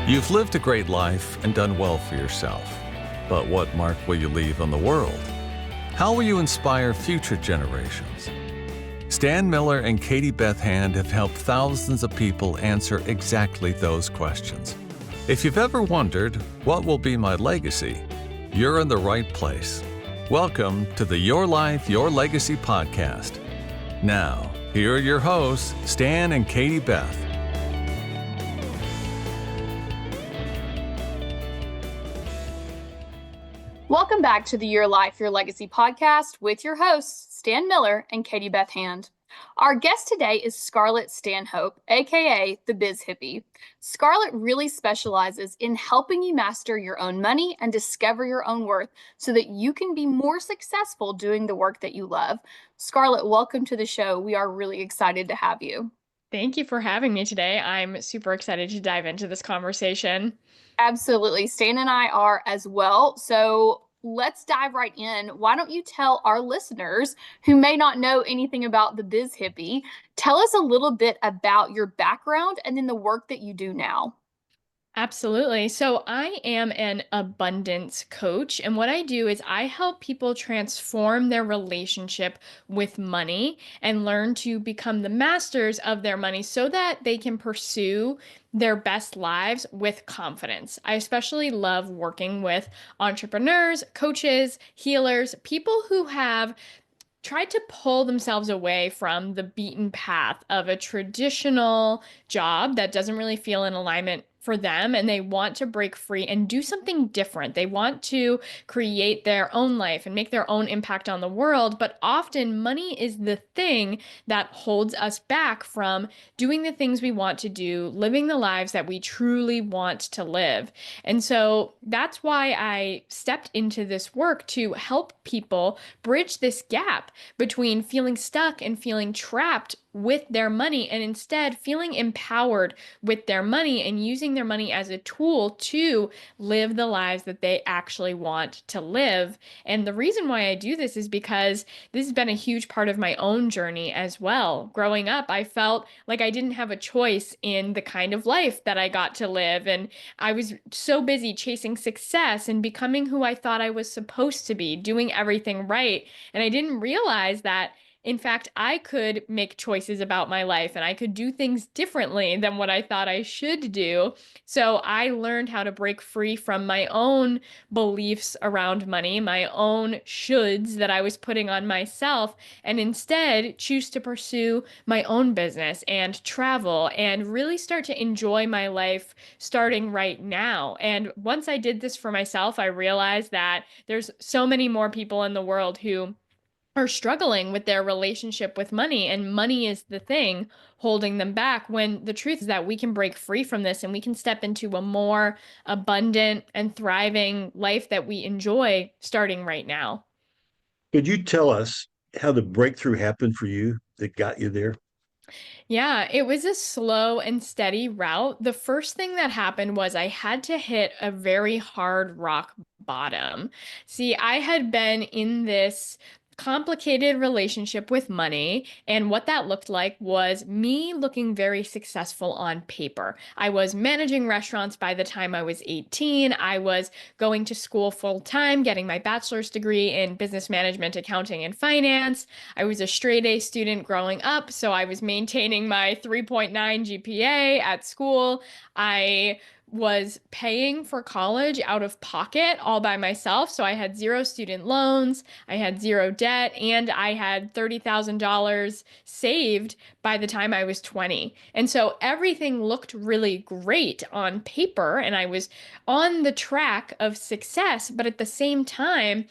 You've lived a great life and done well for yourself. But what mark will you leave on the world? How will you inspire future generations? Stan Miller and Katie Beth Hand have helped thousands of people answer exactly those questions. If you've ever wondered, what will be my legacy? You're in the right place. Welcome to the Your Life, Your Legacy podcast. Now, here are your hosts, Stan and Katie Beth. Welcome back to the Your Life, Your Legacy podcast with your hosts, Stan Miller and Katie Beth Hand. Our guest today is Scarlett Stanhope, aka the Biz Hippie. Scarlett really specializes in helping you master your own money and discover your own worth so that you can be more successful doing the work that you love. Scarlett, welcome to the show. We are really excited to have you. Thank you for having me today. I'm super excited to dive into this conversation. Absolutely. Stan and I are as well. So let's dive right in. Why don't you tell our listeners who may not know anything about the Biz Hippie, tell us a little bit about your background and then the work that you do now. Absolutely. So I am an abundance coach, and what I do is I help people transform their relationship with money and learn to become the masters of their money so that they can pursue their best lives with confidence. I especially love working with entrepreneurs, coaches, healers, people who have tried to pull themselves away from the beaten path of a traditional job that doesn't really feel in alignment for them, and they want to break free and do something different. They want to create their own life and make their own impact on the world, but often money is the thing that holds us back from doing the things we want to do, living the lives that we truly want to live. And so that's why I stepped into this work to help people bridge this gap between feeling stuck and feeling trapped with their money, and instead feeling empowered with their money and using their money as a tool to live the lives that they actually want to live. And the reason why I do this is because this has been a huge part of my own journey as well. Growing up, I felt like I didn't have a choice in the kind of life that I got to live, and I was so busy chasing success and becoming who I thought I was supposed to be, doing everything right. And I didn't realize that in fact, I could make choices about my life and I could do things differently than what I thought I should do. So I learned how to break free from my own beliefs around money, my own shoulds that I was putting on myself, and instead choose to pursue my own business and travel and really start to enjoy my life starting right now. And once I did this for myself, I realized that there's so many more people in the world who are struggling with their relationship with money, and money is the thing holding them back, when the truth is that we can break free from this and we can step into a more abundant and thriving life that we enjoy starting right now. Could you tell us how the breakthrough happened for you that got you there? Yeah, it was a slow and steady route. The first thing that happened was I had to hit a very hard rock bottom. See, I had been in this complicated relationship with money, and what that looked like was me looking very successful on paper. I was managing restaurants by the time I was 18. I was going to school full time, getting my bachelor's degree in business management, accounting, and finance. I was a straight A student growing up, so I was maintaining my 3.9 GPA at school. I was paying for college out of pocket all by myself. So I had zero student loans, I had zero debt, and I had $30,000 saved by the time I was 20. And so everything looked really great on paper, and I was on the track of success. But at the same time,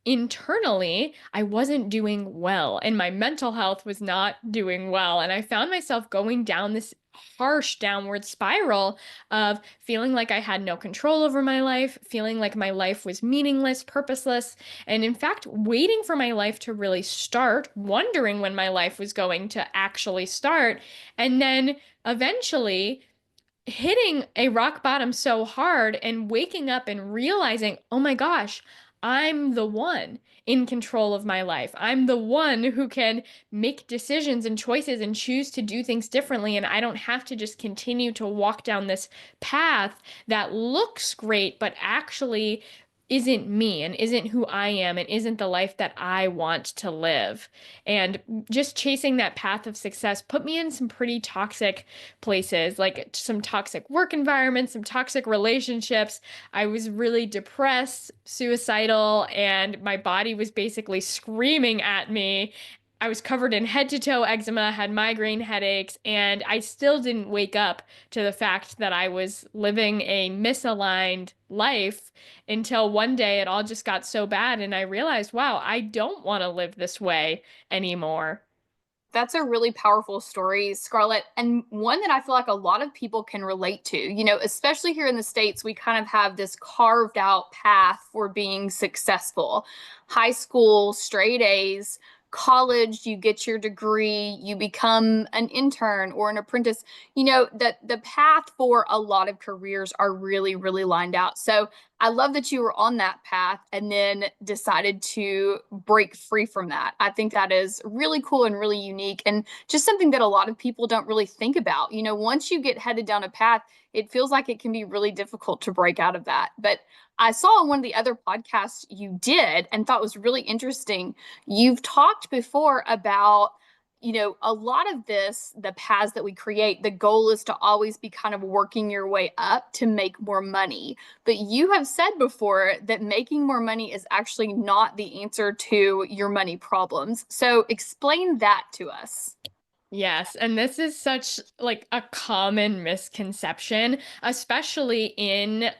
internally, I wasn't doing well, and my mental health was not doing well. And I found myself going down this harsh downward spiral of feeling like I had no control over my life, feeling like my life was meaningless, purposeless, and in fact, waiting for my life to really start, wondering when my life was going to actually start, and then eventually hitting a rock bottom so hard and waking up and realizing, oh my gosh, I'm the one in control of my life. I'm the one who can make decisions and choices and choose to do things differently. And I don't have to just continue to walk down this path that looks great, but actually isn't me and isn't who I am and isn't the life that I want to live. And just chasing that path of success put me in some pretty toxic places, like some toxic work environments, some toxic relationships. I was really depressed, suicidal, and my body was basically screaming at me. I was covered in head to toe eczema, had migraine headaches, and I still didn't wake up to the fact that I was living a misaligned life until one day it all just got so bad and I realized, wow, I don't want to live this way anymore. That's a really powerful story, Scarlett, and one that I feel like a lot of people can relate to. Especially here in the States, we kind of have this carved out path for being successful. High school, straight A's, college, you get your degree, you become an intern or an apprentice. That the path for a lot of careers are really, really lined out. So I love that you were on that path and then decided to break free from that. I think that is really cool and really unique and just something that a lot of people don't really think about. Once you get headed down a path, it feels like it can be really difficult to break out of that. But I saw on one of the other podcasts you did and thought was really interesting. You've talked before about a lot of this, the paths that we create, the goal is to always be kind of working your way up to make more money. But you have said before that making more money is actually not the answer to your money problems. So explain that to us. Yes, and this is such like a common misconception, especially in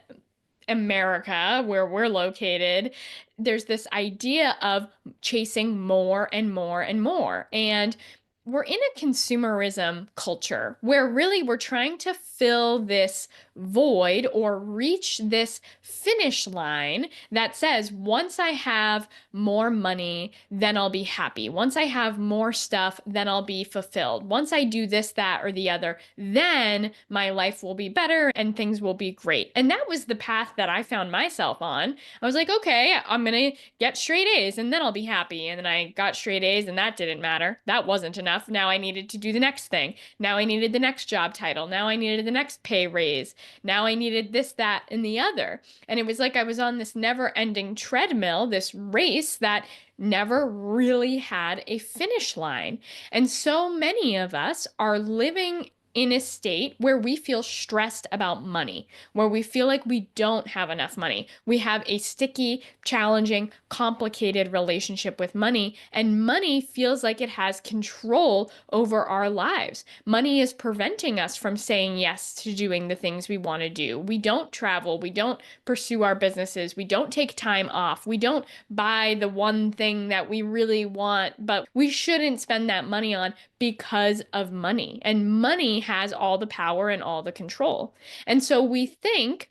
America, where we're located. There's this idea of chasing more and more and more. And we're in a consumerism culture where really we're trying to fill this void or reach this finish line that says, once I have more money, then I'll be happy. Once I have more stuff, then I'll be fulfilled. Once I do this, that, or the other, then my life will be better and things will be great. And that was the path that I found myself on. I was like, okay, I'm going to get straight A's and then I'll be happy. And then I got straight A's and that didn't matter. That wasn't enough. Now I needed to do the next thing. Now I needed the next job title. Now I needed the next pay raise. Now I needed this, that, and the other. And it was like I was on this never ending treadmill, this race that never really had a finish line. And so many of us are living in a state where we feel stressed about money, where we feel like we don't have enough money. We have a sticky, challenging, complicated relationship with money, and money feels like it has control over our lives. Money is preventing us from saying yes to doing the things we want to do. We don't travel, we don't pursue our businesses, we don't take time off, we don't buy the one thing that we really want, but we shouldn't spend that money on because of money. And money has all the power and all the control. And so we think,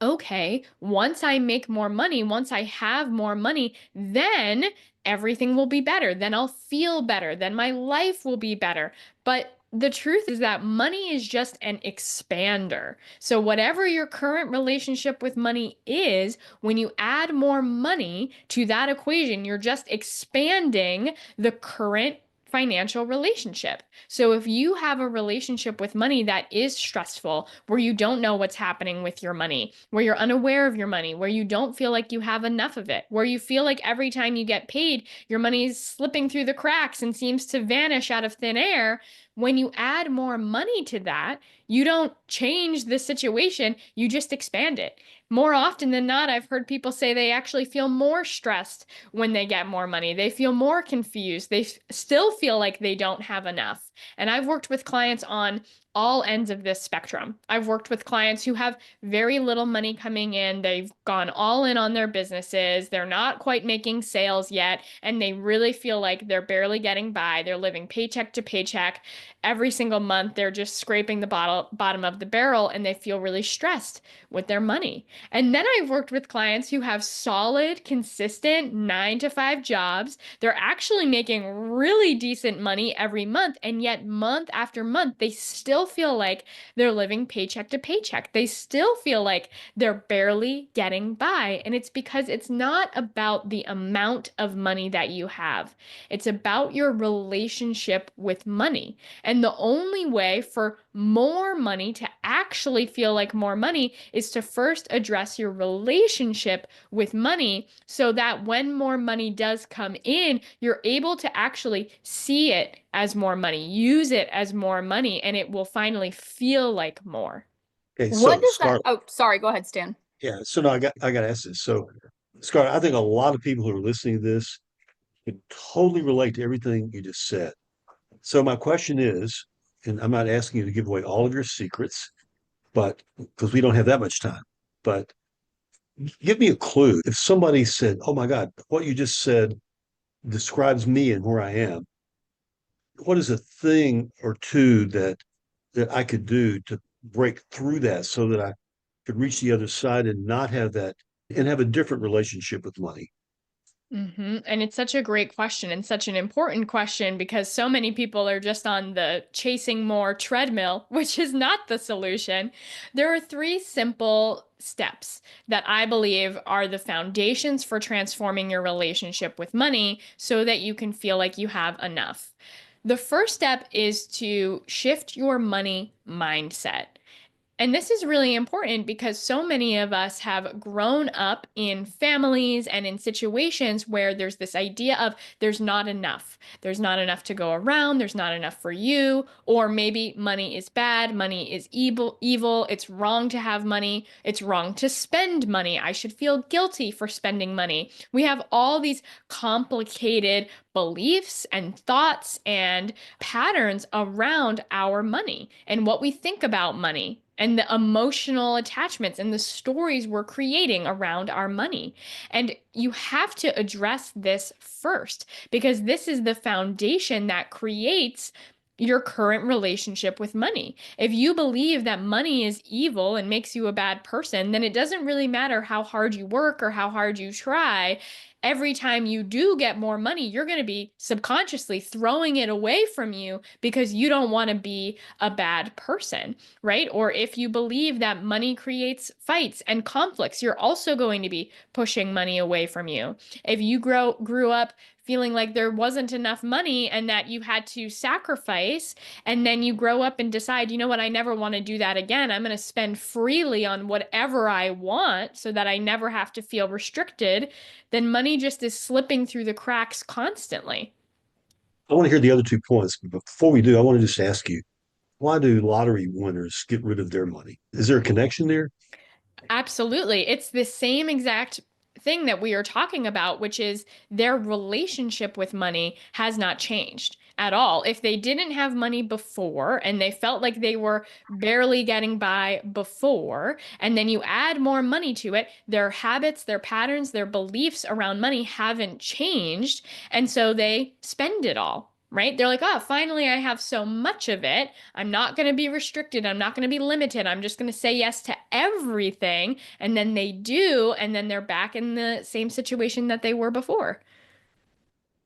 okay, once I make more money, once I have more money, then everything will be better. Then I'll feel better. Then my life will be better. But the truth is that money is just an expander. So, whatever your current relationship with money is, when you add more money to that equation, you're just expanding the current financial relationship. So if you have a relationship with money that is stressful, where you don't know what's happening with your money, where you're unaware of your money, where you don't feel like you have enough of it, where you feel like every time you get paid, your money is slipping through the cracks and seems to vanish out of thin air, when you add more money to that, you don't change the situation, you just expand it. More often than not, I've heard people say they actually feel more stressed when they get more money. They feel more confused. They still feel like they don't have enough. And I've worked with clients on all ends of this spectrum. I've worked with clients who have very little money coming in. They've gone all in on their businesses. They're not quite making sales yet, and they really feel like they're barely getting by. They're living paycheck to paycheck. every single month they're just scraping the bottom of the barrel and they feel really stressed with their money. And then I've worked with clients who have solid, consistent 9 to 5 jobs. They're actually making really decent money every month. And yet, month after month, they still feel like they're living paycheck to paycheck. They still feel like they're barely getting by. And it's because it's not about the amount of money that you have, it's about your relationship with money. And the only way for more money to actually feel like more money is to first address your relationship with money so that when more money does come in, you're able to actually see it as more money, use it as more money, and it will finally feel like more. Okay, What so does that? Scarlett, Oh, sorry. Go ahead, Stan. yeah. So now I got to ask this. So, Scarlett, I think a lot of people who are listening to this can totally relate to everything you just said. So my question is, and I'm not asking you to give away all of your secrets, but because we don't have that much time, but give me a clue. If somebody said, "Oh my God, what you just said describes me and where I am," what is a thing or two that I could do to break through that so that I could reach the other side and not have that and have a different relationship with money? And it's such a great question and such an important question because so many people are just on the chasing more treadmill, which is not the solution. There are 3 simple steps that I believe are the foundations for transforming your relationship with money so that you can feel like you have enough. The first step is to shift your money mindset. And this is really important because so many of us have grown up in families and in situations where there's this idea of there's not enough. There's not enough to go around, there's not enough for you, or maybe money is bad, money is evil, it's wrong to have money, it's wrong to spend money. I should feel guilty for spending money. We have all these complicated beliefs and thoughts and patterns around our money and what we think about money and the emotional attachments and the stories we're creating around our money. And you have to address this first because this is the foundation that creates your current relationship with money. If you believe that money is evil and makes you a bad person, then it doesn't really matter how hard you work or how hard you try. Every time you do get more money, you're going to be subconsciously throwing it away from you because you don't want to be a bad person, right? Or if you believe that money creates fights and conflicts, you're also going to be pushing money away from you. If you grew up feeling like there wasn't enough money and that you had to sacrifice, and then you grow up and decide, you know what, I never want to do that again. I'm going to spend freely on whatever I want so that I never have to feel restricted, then money just is slipping through the cracks constantly. I want to hear the other 2 points. But before we do, I want to just ask you, why do lottery winners get rid of their money? Is there a connection there? Absolutely. It's the same exact thing that we are talking about, which is their relationship with money has not changed at all. If they didn't have money before and they felt like they were barely getting by before, and then you add more money to it, their habits, their patterns, their beliefs around money haven't changed. And so they spend it all. Right? They're like, oh, finally, I have so much of it. I'm not going to be restricted. I'm not going to be limited. I'm just going to say yes to everything. And then they do. And then they're back in the same situation that they were before.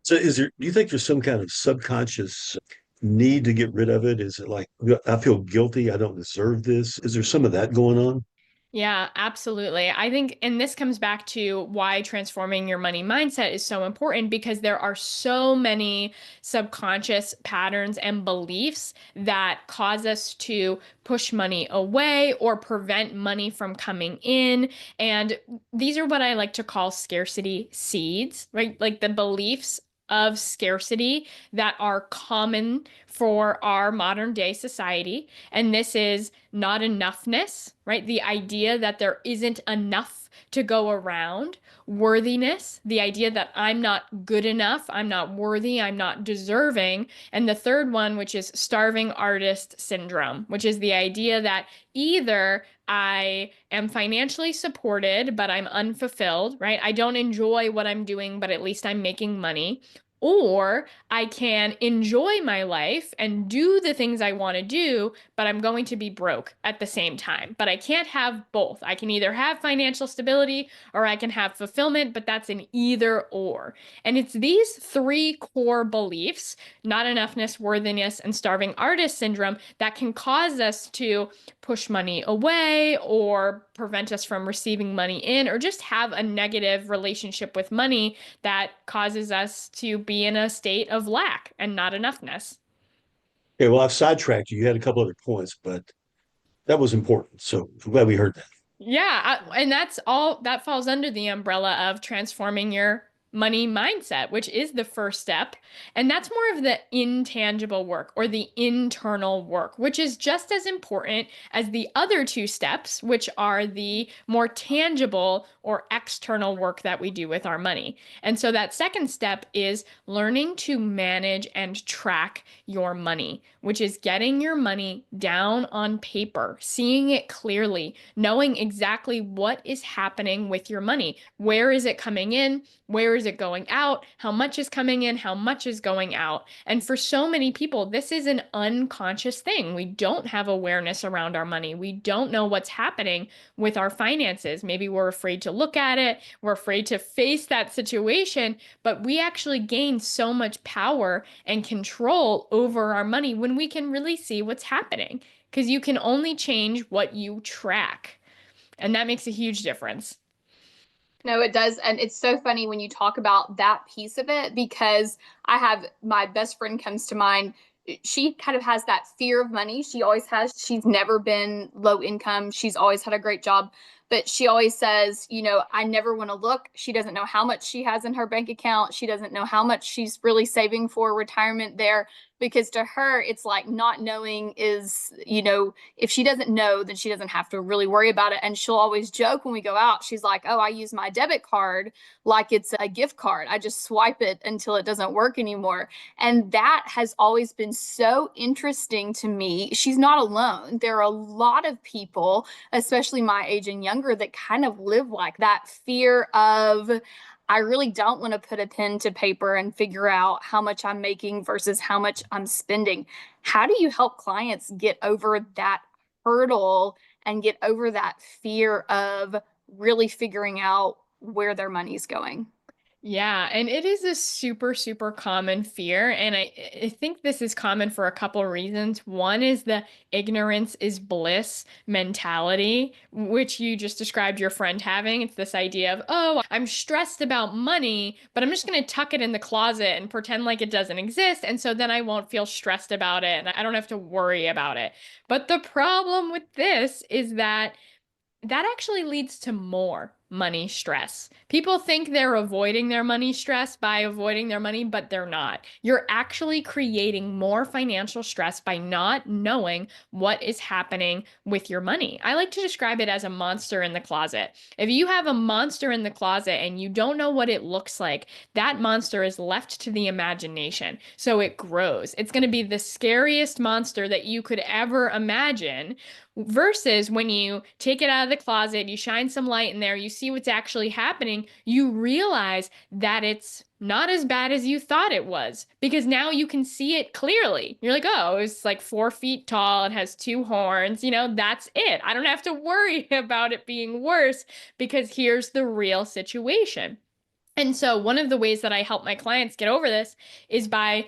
So do you think there's some kind of subconscious need to get rid of it? Is it like, I feel guilty, I don't deserve this? Is there some of that going on? Yeah, absolutely. I think, and this comes back to why transforming your money mindset is so important because there are so many subconscious patterns and beliefs that cause us to push money away or prevent money from coming in. And these are what I like to call scarcity seeds, right? Like the beliefs of scarcity that are common for our modern day society. And this is not enoughness, right? The idea that there isn't enough to go around, worthiness, the idea that I'm not good enough, I'm not worthy, I'm not deserving. And the third one, which is starving artist syndrome, which is the idea that either I am financially supported, but I'm unfulfilled, right? I don't enjoy what I'm doing, but at least I'm making money. Or I can enjoy my life and do the things I want to do, but I'm going to be broke at the same time. But I can't have both. I can either have financial stability or I can have fulfillment, but that's an either or. And it's these three core beliefs, not enoughness, worthiness, and starving artist syndrome, that can cause us to push money away or prevent us from receiving money in, or just have a negative relationship with money that causes us to be in a state of lack and not enoughness. Okay, well, I've sidetracked you. You had a couple other points, but that was important. So I'm glad we heard that. Yeah, and that's all that falls under the umbrella of transforming your money mindset, which is the first step. And that's more of the intangible work or the internal work, which is just as important as the other two steps, which are the more tangible or external work that we do with our money. And so that second step is learning to manage and track your money, which is getting your money down on paper, seeing it clearly, knowing exactly what is happening with your money. Where is it coming in? Where is it going out? How much is coming in? How much is going out? And for so many people, this is an unconscious thing. We don't have awareness around our money. We don't know what's happening with our finances. Maybe we're afraid to look at it. We're afraid to face that situation, but we actually gain so much power and control over our money when we can really see what's happening, because you can only change what you track. And that makes a huge difference. No, it does. And it's so funny when you talk about that piece of it, because I have my best friend comes to mind. She kind of has that fear of money. She always has. She's never been low income. She's always had a great job. But she always says, I never want to look. She doesn't know how much she has in her bank account. She doesn't know how much she's really saving for retirement there, because to her, it's like not knowing is, if she doesn't know, then she doesn't have to really worry about it. And she'll always joke when we go out. She's like, oh, I use my debit card like it's a gift card. I just swipe it until it doesn't work anymore. And that has always been so interesting to me. She's not alone. There are a lot of people, especially my age and younger, that kind of live like that fear of, I really don't want to put a pen to paper and figure out how much I'm making versus how much I'm spending. How do you help clients get over that hurdle and get over that fear of really figuring out where their money's going? Yeah, and it is a super, super common fear. And I think this is common for a couple of reasons. One is the ignorance is bliss mentality, which you just described your friend having. It's this idea of, oh, I'm stressed about money, but I'm just going to tuck it in the closet and pretend like it doesn't exist. And so then I won't feel stressed about it and I don't have to worry about it. But the problem with this is that that actually leads to more money stress. People think they're avoiding their money stress by avoiding their money, but they're not. You're actually creating more financial stress by not knowing what is happening with your money. I like to describe it as a monster in the closet. If you have a monster in the closet and you don't know what it looks like, that monster is left to the imagination. So it grows. It's going to be the scariest monster that you could ever imagine. Versus when you take it out of the closet, you shine some light in there, you see what's actually happening, you realize that it's not as bad as you thought it was, because now you can see it clearly. You're like, oh, it's like 4 feet tall, it has two horns, that's it. I don't have to worry about it being worse because here's the real situation. And so one of the ways that I help my clients get over this is by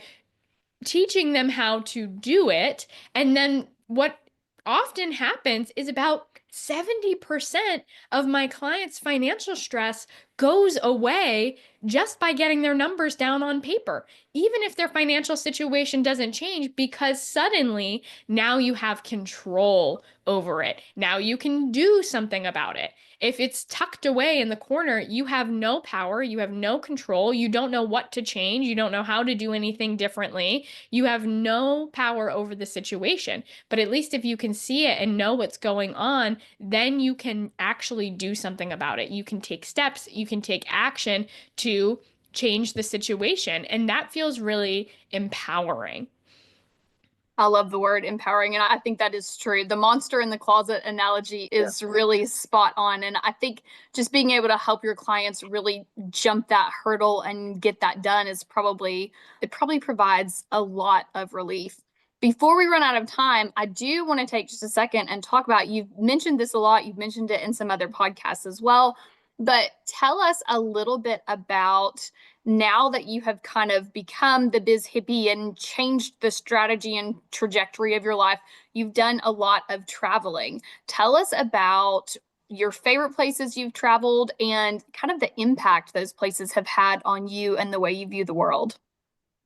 teaching them how to do it. And then what often happens is about 70% of my clients' financial stress goes away just by getting their numbers down on paper, even if their financial situation doesn't change, because suddenly now you have control over it. Now you can do something about it. If it's tucked away in the corner, you have no power, you have no control, you don't know what to change, you don't know how to do anything differently, you have no power over the situation. But at least if you can see it and know what's going on, then you can actually do something about it. You can take steps, you can take action to change the situation. And that feels really empowering. I love the word empowering, and I think that is true. The monster in the closet analogy is really spot on. And I think just being able to help your clients really jump that hurdle and get that done it probably provides a lot of relief. Before we run out of time, I do want to take just a second and talk about, you've mentioned this a lot, you've mentioned it in some other podcasts as well, but tell us a little bit about, now that you have kind of become the Biz Hippie and changed the strategy and trajectory of your life, you've done a lot of traveling. Tell us about your favorite places you've traveled and kind of the impact those places have had on you and the way you view the world.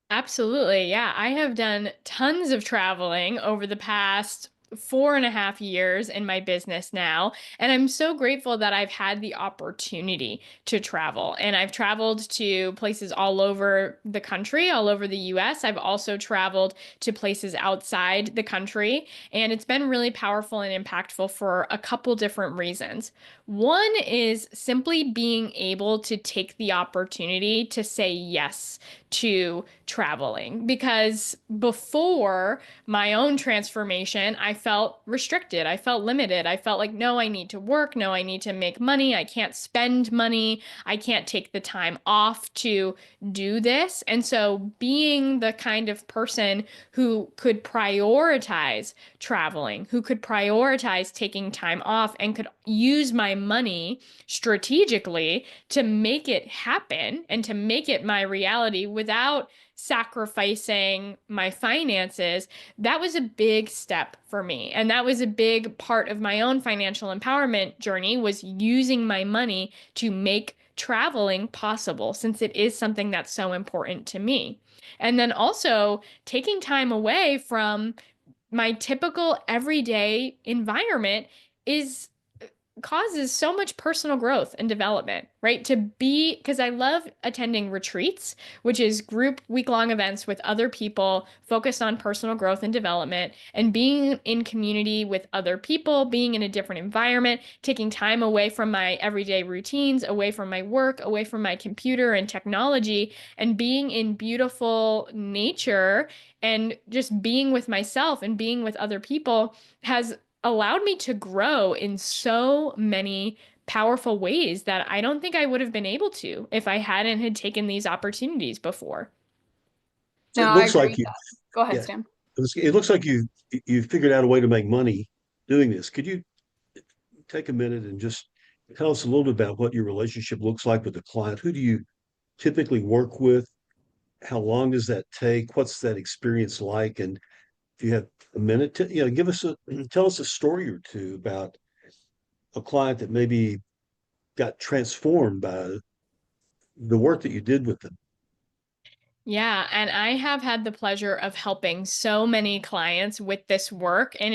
Absolutely. Yeah. I have done tons of traveling over the past 4.5 years in my business now. And I'm so grateful that I've had the opportunity to travel. And I've traveled to places all over the country, all over the US. I've also traveled to places outside the country. And it's been really powerful and impactful for a couple different reasons. One is simply being able to take the opportunity to say yes to traveling, because before my own transformation, I felt restricted. I felt limited. I felt like, no, I need to work. No, I need to make money. I can't spend money. I can't take the time off to do this. And so being the kind of person who could prioritize traveling, who could prioritize taking time off and could use my money strategically to make it happen and to make it my reality without sacrificing my finances, that was a big step for me. And that was a big part of my own financial empowerment journey, was using my money to make traveling possible, since it is something that's so important to me. And then also taking time away from my typical everyday environment is causes so much personal growth and development, right? Because I love attending retreats, which is group week-long events with other people focused on personal growth and development, and being in community with other people, being in a different environment, taking time away from my everyday routines, away from my work, away from my computer and technology, and being in beautiful nature and just being with myself and being with other people has allowed me to grow in so many powerful ways that I don't think I would have been able to if I hadn't had taken these opportunities before. So No, it I looks agree like with you, that. Go ahead, yeah, Stan. it looks like you figured out a way to make money doing this. Could you take a minute and just tell us a little bit about what your relationship looks like with the client? Who do you typically work with? How long does that take? What's that experience like? And if you have a minute to, tell us a story or two about a client that maybe got transformed by the work that you did with them. Yeah, and I have had the pleasure of helping so many clients with this work. And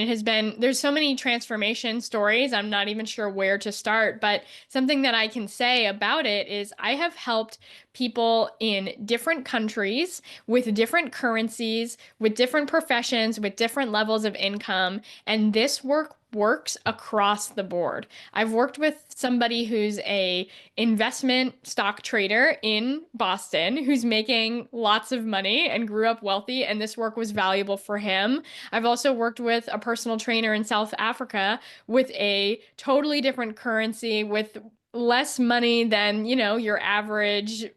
there's so many transformation stories. I'm not even sure where to start, but something that I can say about it is I have helped people in different countries with different currencies, with different professions, with different levels of income. And this work works across the board. I've worked with somebody who's a investment stock trader in Boston who's making lots of money and grew up wealthy, and this work was valuable for him. I've also worked with a personal trainer in South Africa with a totally different currency, with less money than, your average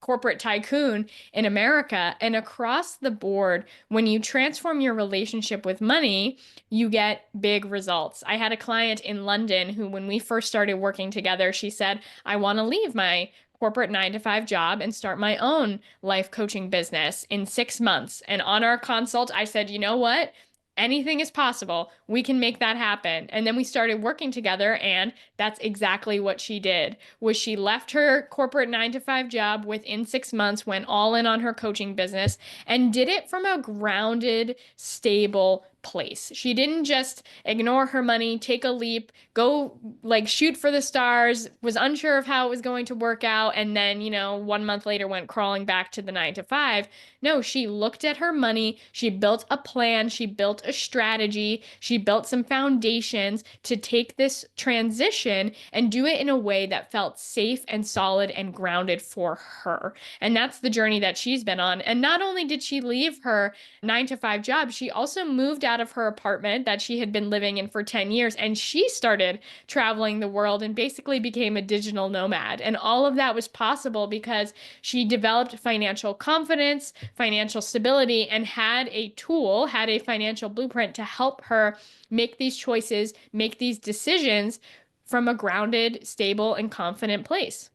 corporate tycoon in America. And across the board, when you transform your relationship with money, you get big results. I had a client in London who, when we first started working together, she said, I want to leave my corporate 9 to 5 job and start my own life coaching business in 6 months. And on our consult, I said, you know what? Anything is possible. We can make that happen. And then we started working together, and that's exactly what she did. Was she left her corporate 9 to 5 job within 6 months, went all in on her coaching business, and did it from a grounded, stable place. She didn't just ignore her money, take a leap, go like shoot for the stars, was unsure of how it was going to work out, and then, 1 month later went crawling back to the 9 to 5. No, she looked at her money, she built a plan, she built a strategy, she built some foundations to take this transition and do it in a way that felt safe and solid and grounded for her. And that's the journey that she's been on. And not only did she leave her 9 to 5 job, she also moved out of her apartment that she had been living in for 10 years. And she started traveling the world and basically became a digital nomad. And all of that was possible because she developed financial confidence, financial stability, and had a tool, had a financial blueprint to help her make these choices, make these decisions from a grounded, stable, and confident place.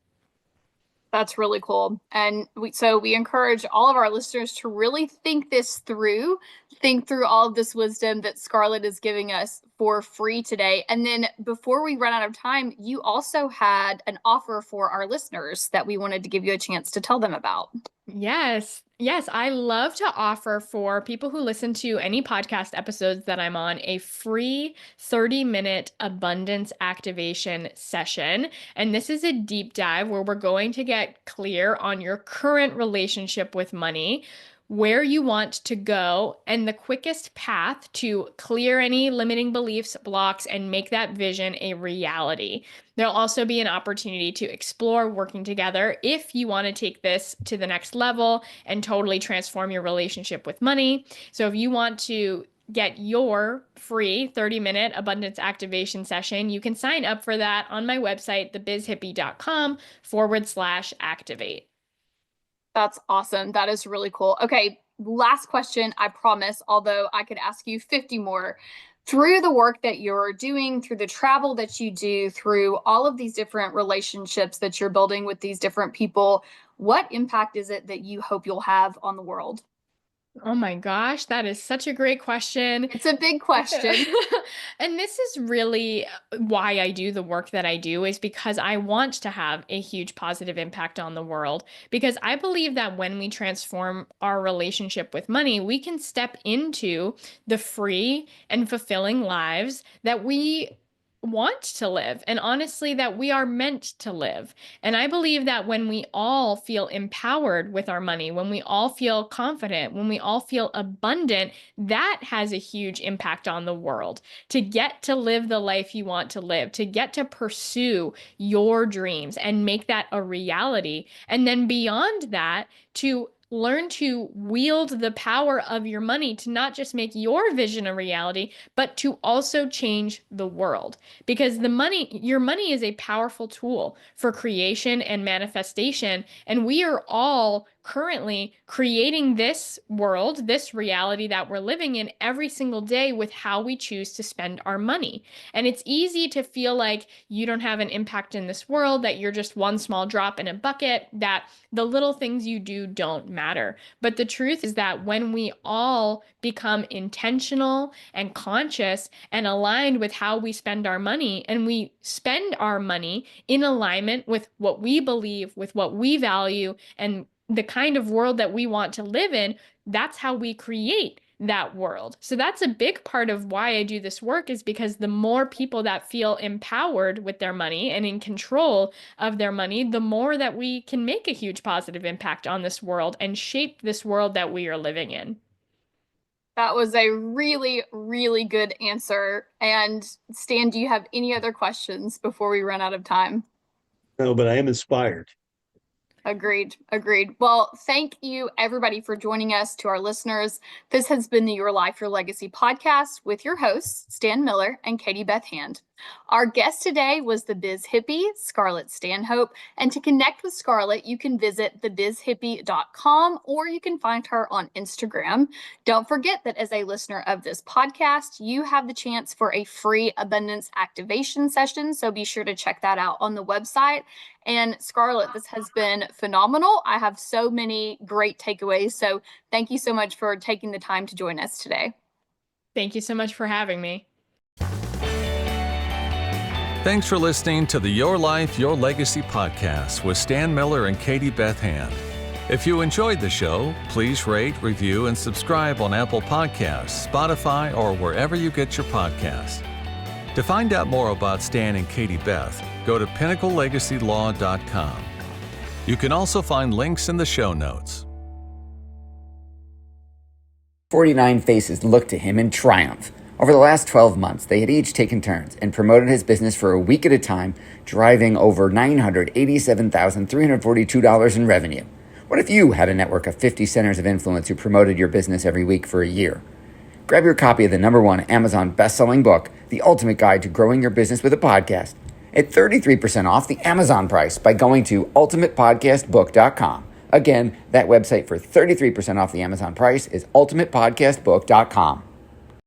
That's really cool. And we encourage all of our listeners to really think through all of this wisdom that Scarlett is giving us for free today. And then before we run out of time, you also had an offer for our listeners that we wanted to give you a chance to tell them about. Yes. Yes, I love to offer for people who listen to any podcast episodes that I'm on a free 30-minute abundance activation session. And this is a deep dive where we're going to get clear on your current relationship with money, where you want to go, and the quickest path to clear any limiting beliefs, blocks, and make that vision a reality. There'll also be an opportunity to explore working together if you want to take this to the next level and totally transform your relationship with money. So if you want to get your free 30-minute abundance activation session, you can sign up for that on my website, thebizhippie.com/activate. That's awesome. That is really cool. Okay, last question, I promise, although I could ask you 50 more. Through the work that you're doing, through the travel that you do, through all of these different relationships that you're building with these different people, what impact is it that you hope you'll have on the world? Oh my gosh, that is such a great question. It's a big question. And this is really why I do the work that I do, is because I want to have a huge positive impact on the world. Because I believe that when we transform our relationship with money, we can step into the free and fulfilling lives that we want to live, and honestly that we are meant to live. And I believe that when we all feel empowered with our money, when we all feel confident, when we all feel abundant, that has a huge impact on the world. To get to live the life you want to live, to get to pursue your dreams and make that a reality. And then beyond that, to learn to wield the power of your money to not just make your vision a reality, but to also change the world. Because your money is a powerful tool for creation and manifestation. And we are all currently creating this world, this reality that we're living in every single day with how we choose to spend our money. And it's easy to feel like you don't have an impact in this world, that you're just one small drop in a bucket, that the little things you do don't matter. But the truth is that when we all become intentional and conscious and aligned with how we spend our money, and we spend our money in alignment with what we believe, with what we value, and the kind of world that we want to live in, that's how we create that world. So that's a big part of why I do this work, is because the more people that feel empowered with their money and in control of their money, the more that we can make a huge positive impact on this world and shape this world that we are living in. That was a really, really good answer. And Stan, do you have any other questions before we run out of time? No, but I am inspired. Agreed. Well, thank you everybody for joining us. To our listeners, this has been the Your Life, Your Legacy podcast with your hosts, Stan Miller and Katie Beth Hand. Our guest today was the Biz Hippie, Scarlett Stanhope. And to connect with Scarlett, you can visit thebizhippie.com, or you can find her on Instagram. Don't forget that as a listener of this podcast, you have the chance for a free abundance activation session. So be sure to check that out on the website. And Scarlett, this has been phenomenal. I have so many great takeaways. So thank you so much for taking the time to join us today. Thank you so much for having me. Thanks for listening to the Your Life, Your Legacy podcast with Stan Miller and Katie Beth Hand. If you enjoyed the show, please rate, review, and subscribe on Apple Podcasts, Spotify, or wherever you get your podcasts. To find out more about Stan and Katie Beth, go to pinnaclelegacylaw.com. You can also find links in the show notes. 49 faces looked to him in triumph. Over the last 12 months, they had each taken turns and promoted his business for a week at a time, driving over $987,342 in revenue. What if you had a network of 50 centers of influence who promoted your business every week for a year? Grab your copy of the #1 Amazon best-selling book, The Ultimate Guide to Growing Your Business with a Podcast, at 33% off the Amazon price by going to ultimatepodcastbook.com. Again, that website for 33% off the Amazon price is ultimatepodcastbook.com.